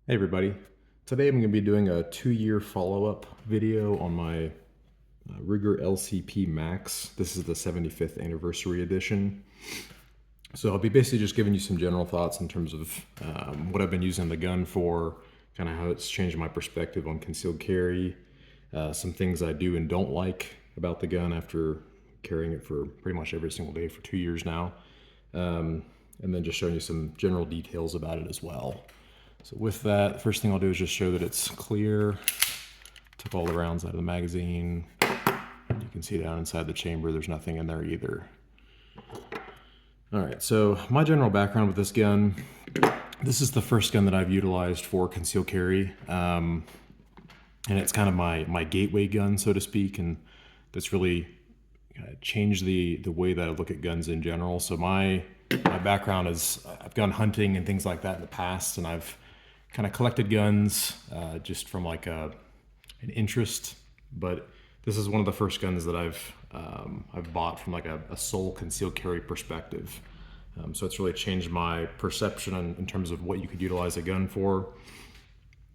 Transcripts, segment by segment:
Hey everybody, today I'm going to be doing a 2-year follow-up video on my Ruger LCP Max. This is the 75th anniversary edition. So I'll be basically just giving you some general thoughts in terms of what I've been using the gun for, kind of how it's changed my perspective on concealed carry, some things I do and don't like about the gun after carrying it for pretty much every single day for 2 years now, and then just showing you some general details about it as well. So with that, the first thing I'll do is just show that it's clear. Took all the rounds out of the magazine. You can see down inside the chamber, there's nothing in there either. All right, so my general background with this gun, this is the first gun that I've utilized for concealed carry. And it's kind of my gateway gun, so to speak, and that's really changed the way that I look at guns in general. So my background is I've gone hunting and things like that in the past, and I've kind of collected guns just from like an interest, but this is one of the first guns that I've bought from like a sole concealed carry perspective. So it's really changed my perception in terms of what you could utilize a gun for,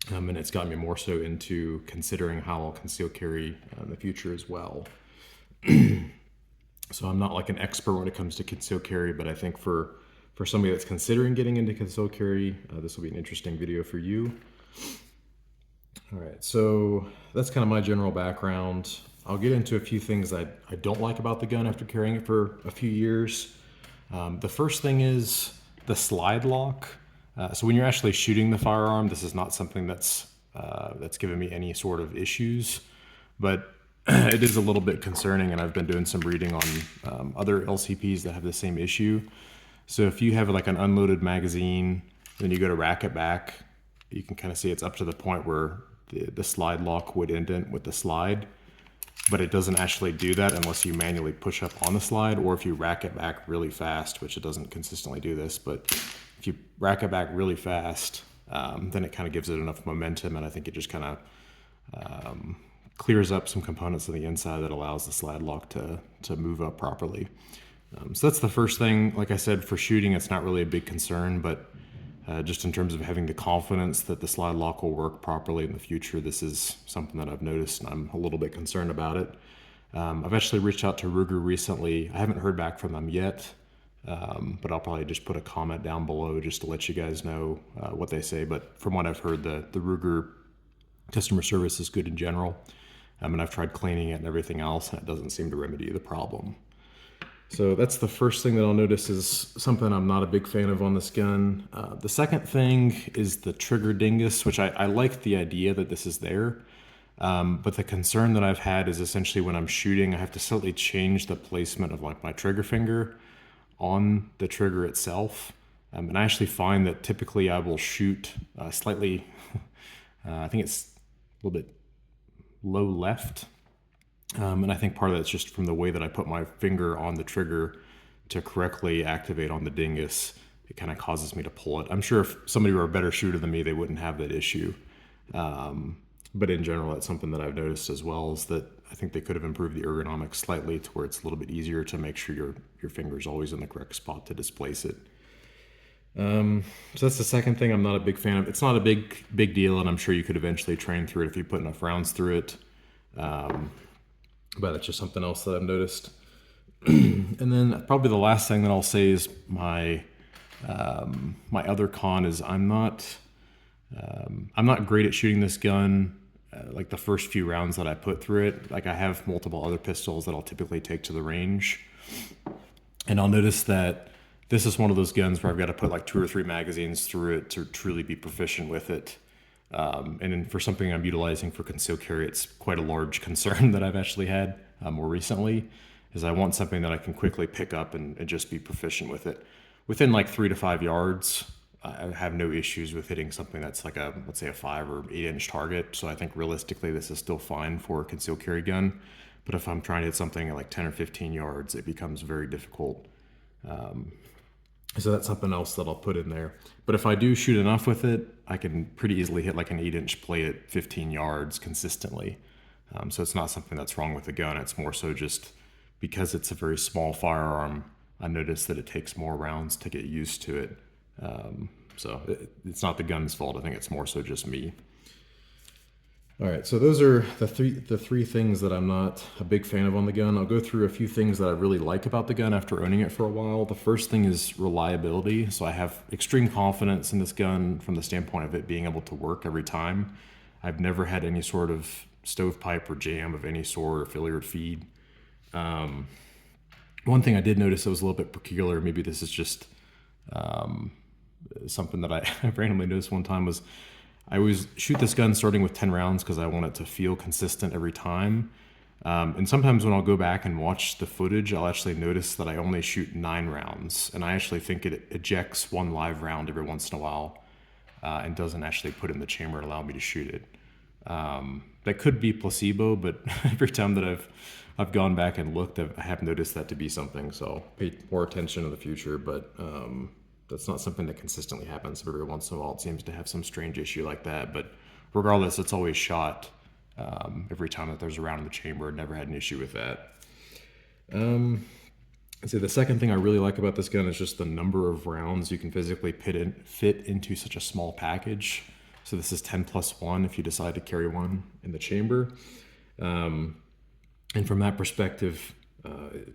and it's gotten me more so into considering how I'll conceal carry in the future as well. So I'm not like an expert when it comes to concealed carry, but I think for somebody that's considering getting into concealed carry, this will be an interesting video for you. All right, so that's kind of my general background. I'll get into a few things I don't like about the gun after carrying it for a few years. The first thing is the slide lock. So when you're actually shooting the firearm, this is not something that's given me any sort of issues, but it is a little bit concerning, and I've been doing some reading on other LCPs that have the same issue. So if you have like an unloaded magazine, then you go to rack it back, you can kind of see it's up to the point where the slide lock would indent with the slide, but it doesn't actually do that unless you manually push up on the slide, or if you rack it back really fast, which it doesn't consistently do this, but if you rack it back really fast, then it kind of gives it enough momentum, and I think it just kind of clears up some components on the inside that allows the slide lock to move up properly. So that's the first thing. Like I said, for shooting, it's not really a big concern, but just in terms of having the confidence that the slide lock will work properly in the future, this is something that I've noticed, and I'm a little bit concerned about it. I've actually reached out to Ruger recently. I haven't heard back from them yet, but I'll probably just put a comment down below just to let you guys know what they say. But from what I've heard, the Ruger customer service is good in general. And I've tried cleaning it and everything else, and it doesn't seem to remedy the problem. So that's the first thing that I'll notice is something I'm not a big fan of on this gun. The second thing is the trigger dingus, which I like the idea that this is there. But the concern that I've had is essentially when I'm shooting, I have to slightly change the placement of like my trigger finger on the trigger itself. And I actually find that typically I will shoot slightly, I think it's a little bit low left. And I think part of that's just from the way that I put my finger on the trigger to correctly activate on the dingus. It kind of causes me to pull it. I'm sure if somebody were a better shooter than me, they wouldn't have that issue. But in general, that's something that I've noticed as well, is that I think they could have improved the ergonomics slightly to where it's a little bit easier to make sure your finger is always in the correct spot to displace it. So that's the second thing I'm not a big fan of. It's not a big deal, and I'm sure you could eventually train through it if you put enough rounds through it. But it's just something else that I've noticed. And then probably the last thing that I'll say is my other con is I'm not great at shooting this gun. Like the first few rounds that I put through it, like I have multiple other pistols that I'll typically take to the range, and I'll notice that this is one of those guns where I've got to put like 2 or 3 magazines through it to truly be proficient with it. And then for something I'm utilizing for concealed carry, it's quite a large concern that I've actually had more recently, is I want something that I can quickly pick up and just be proficient with it. Within like 3 to 5 yards, I have no issues with hitting something that's like let's say a 5 or 8 inch target. So I think realistically this is still fine for a concealed carry gun. But if I'm trying to hit something at like 10 or 15 yards, it becomes very difficult. So that's something else that I'll put in there. But if I do shoot enough with it, I can pretty easily hit like an 8 inch plate at 15 yards consistently. So it's not something that's wrong with the gun. It's more so just because it's a very small firearm, I noticed that it takes more rounds to get used to it. So it's not the gun's fault. I think it's more so just me. All right, so those are the three things that I'm not a big fan of on the gun. I'll go through a few things that I really like about the gun after owning it for a while. The first thing is reliability. So I have extreme confidence in this gun from the standpoint of it being able to work every time. I've never had any sort of stovepipe or jam of any sort or failure to feed. One thing I did notice that was a little bit peculiar, maybe this is just something that I randomly noticed one time, was I always shoot this gun starting with 10 rounds because I want it to feel consistent every time. And sometimes when I'll go back and watch the footage, I'll actually notice that I only shoot 9 rounds. And I actually think it ejects 1 live round every once in a while and doesn't actually put it in the chamber and allow me to shoot it. That could be placebo, but every time that I've gone back and looked, I have noticed that to be something. So I'll pay more attention in the future, but that's not something that consistently happens. Every once in a while it seems to have some strange issue like that, but regardless, it's always shot every time that there's a round in the chamber. Never had an issue with that. So the second thing I really like about this gun is just the number of rounds you can physically fit into such a small package. So this is 10+1 if you decide to carry one in the chamber. And from that perspective,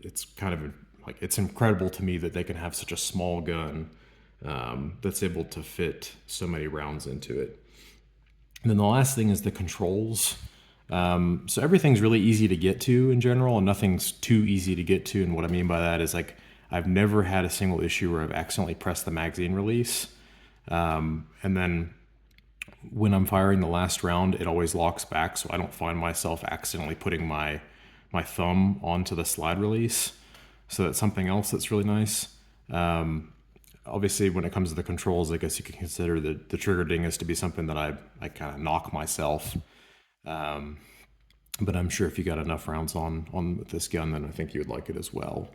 it's kind of like, it's incredible to me that they can have such a small gun that's able to fit so many rounds into it. And then the last thing is the controls. So everything's really easy to get to in general, and nothing's too easy to get to. And what I mean by that is, like, I've never had a single issue where I've accidentally pressed the magazine release. And then when I'm firing the last round, it always locks back, so I don't find myself accidentally putting my thumb onto the slide release. So that's something else that's really nice. Obviously, when it comes to the controls, I guess you can consider the trigger dingus to be something that I kind of knock myself. But I'm sure if you got enough rounds on with this gun, then I think you would like it as well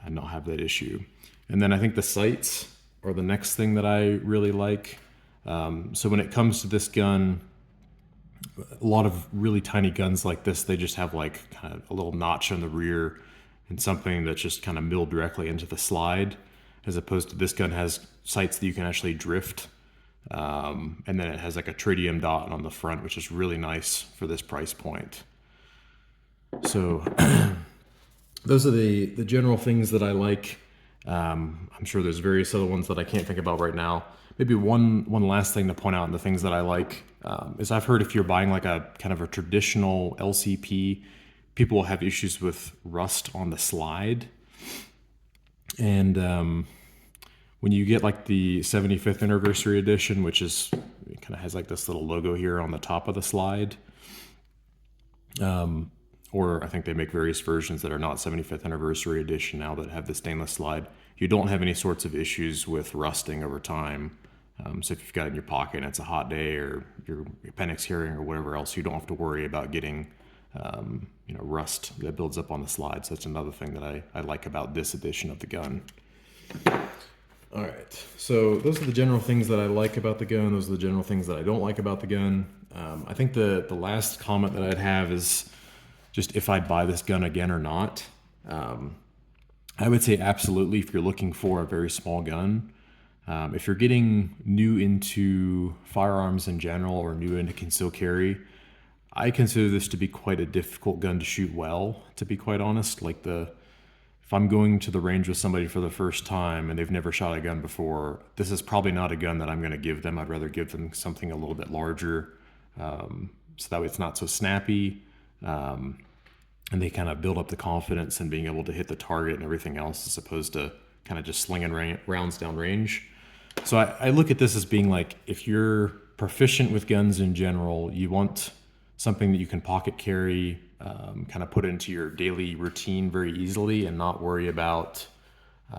and not have that issue. And then I think the sights are the next thing that I really like. So when it comes to this gun, a lot of really tiny guns like this, they just have like kind of a little notch on the rear and something that's just kind of milled directly into the slide, as opposed to this gun has sights that you can actually drift. And then it has like a tritium dot on the front, which is really nice for this price point. So those are the general things that I like. I'm sure there's various other ones that I can't think about right now. Maybe one last thing to point out in the things that I like is I've heard if you're buying like a kind of a traditional LCP, people will have issues with rust on the slide. And when you get like the 75th anniversary edition, which is, it kind of has like this little logo here on the top of the slide. Or I think they make various versions that are not 75th anniversary edition now that have the stainless slide. You don't have any sorts of issues with rusting over time. So if you've got it in your pocket and it's a hot day, or your appendix carrying or whatever else, you don't have to worry about getting rust that builds up on the slide. So that's another thing that I like about this edition of the gun. All right, so those are the general things that I like about the gun. Those are the general things that I don't like about the gun. I think the last comment that I'd have is just if I'd buy this gun again or not. I would say absolutely if you're looking for a very small gun. If you're getting new into firearms in general or new into concealed carry, I consider this to be quite a difficult gun to shoot well, to be quite honest. Like if I'm going to the range with somebody for the first time and they've never shot a gun before, this is probably not a gun that I'm going to give them. I'd rather give them something a little bit larger, so that way it's not so snappy, and they kind of build up the confidence in being able to hit the target and everything else, as opposed to kind of just slinging rounds down range. So I look at this as being like, if you're proficient with guns in general, you want something that you can pocket carry, kind of put into your daily routine very easily and not worry about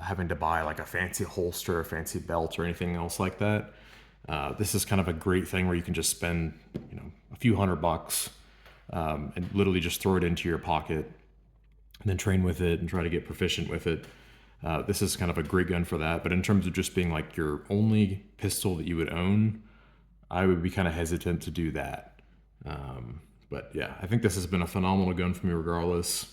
having to buy like a fancy holster, a fancy belt, or anything else like that. This is kind of a great thing where you can just spend a few $100 and literally just throw it into your pocket and then train with it and try to get proficient with it. This is kind of a great gun for that. But in terms of just being like your only pistol that you would own, I would be kind of hesitant to do that. But yeah, I think this has been a phenomenal gun for me regardless.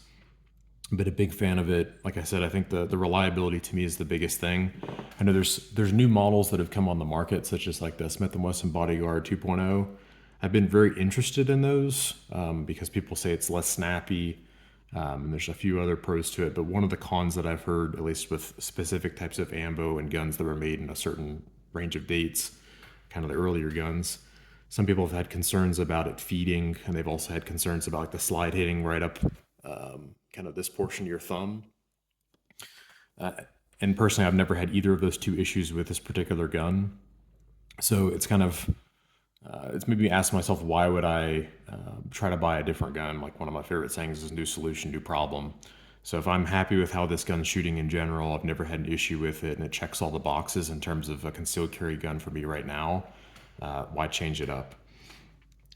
but a big fan of it. Like I said, I think the reliability to me is the biggest thing. I know there's new models that have come on the market, such as like the Smith & Wesson Bodyguard 2.0. I've been very interested in those because people say it's less snappy, and there's a few other pros to it. But one of the cons that I've heard, at least with specific types of ammo and guns that were made in a certain range of dates, kind of the earlier guns, some people have had concerns about it feeding, and they've also had concerns about like the slide hitting right up kind of this portion of your thumb. And personally, I've never had either of those two issues with this particular gun. So it's kind of, it's made me ask myself, why would I try to buy a different gun? Like one of my favorite sayings is new solution, new problem. So if I'm happy with how this gun's shooting in general, I've never had an issue with it, and it checks all the boxes in terms of a concealed carry gun for me right now, why change it up?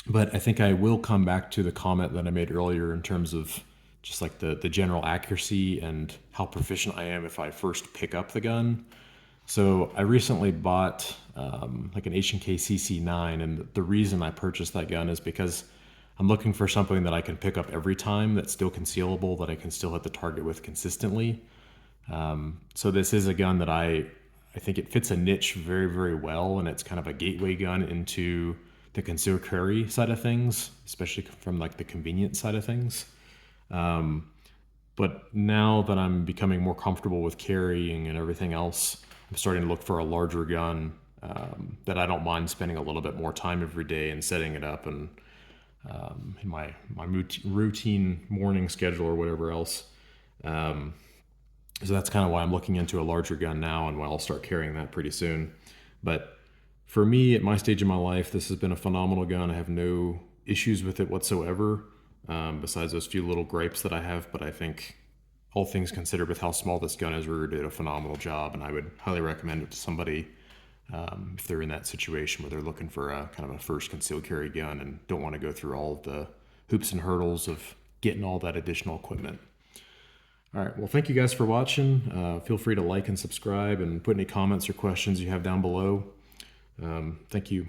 But I think I will come back to the comment that I made earlier in terms of just like the general accuracy and how proficient I am if I first pick up the gun. So I recently bought like an H&K CC9, and the reason I purchased that gun is because I'm looking for something that I can pick up every time that's still concealable, that I can still hit the target with consistently. So this is a gun that I think it fits a niche very, very well, and it's kind of a gateway gun into the concealed carry side of things, especially from like the convenience side of things. But now that I'm becoming more comfortable with carrying and everything else, I'm starting to look for a larger gun that I don't mind spending a little bit more time every day and setting it up and in my routine morning schedule or whatever else. So that's kind of why I'm looking into a larger gun now, and why I'll start carrying that pretty soon. But for me, at my stage in my life, this has been a phenomenal gun. I have no issues with it whatsoever, besides those few little gripes that I have. But I think, all things considered, with how small this gun is, Ruger did a phenomenal job, and I would highly recommend it to somebody if they're in that situation where they're looking for a kind of a first concealed carry gun and don't want to go through all of the hoops and hurdles of getting all that additional equipment. All right, well, thank you guys for watching. Feel free to like and subscribe, and put any comments or questions you have down below. Thank you.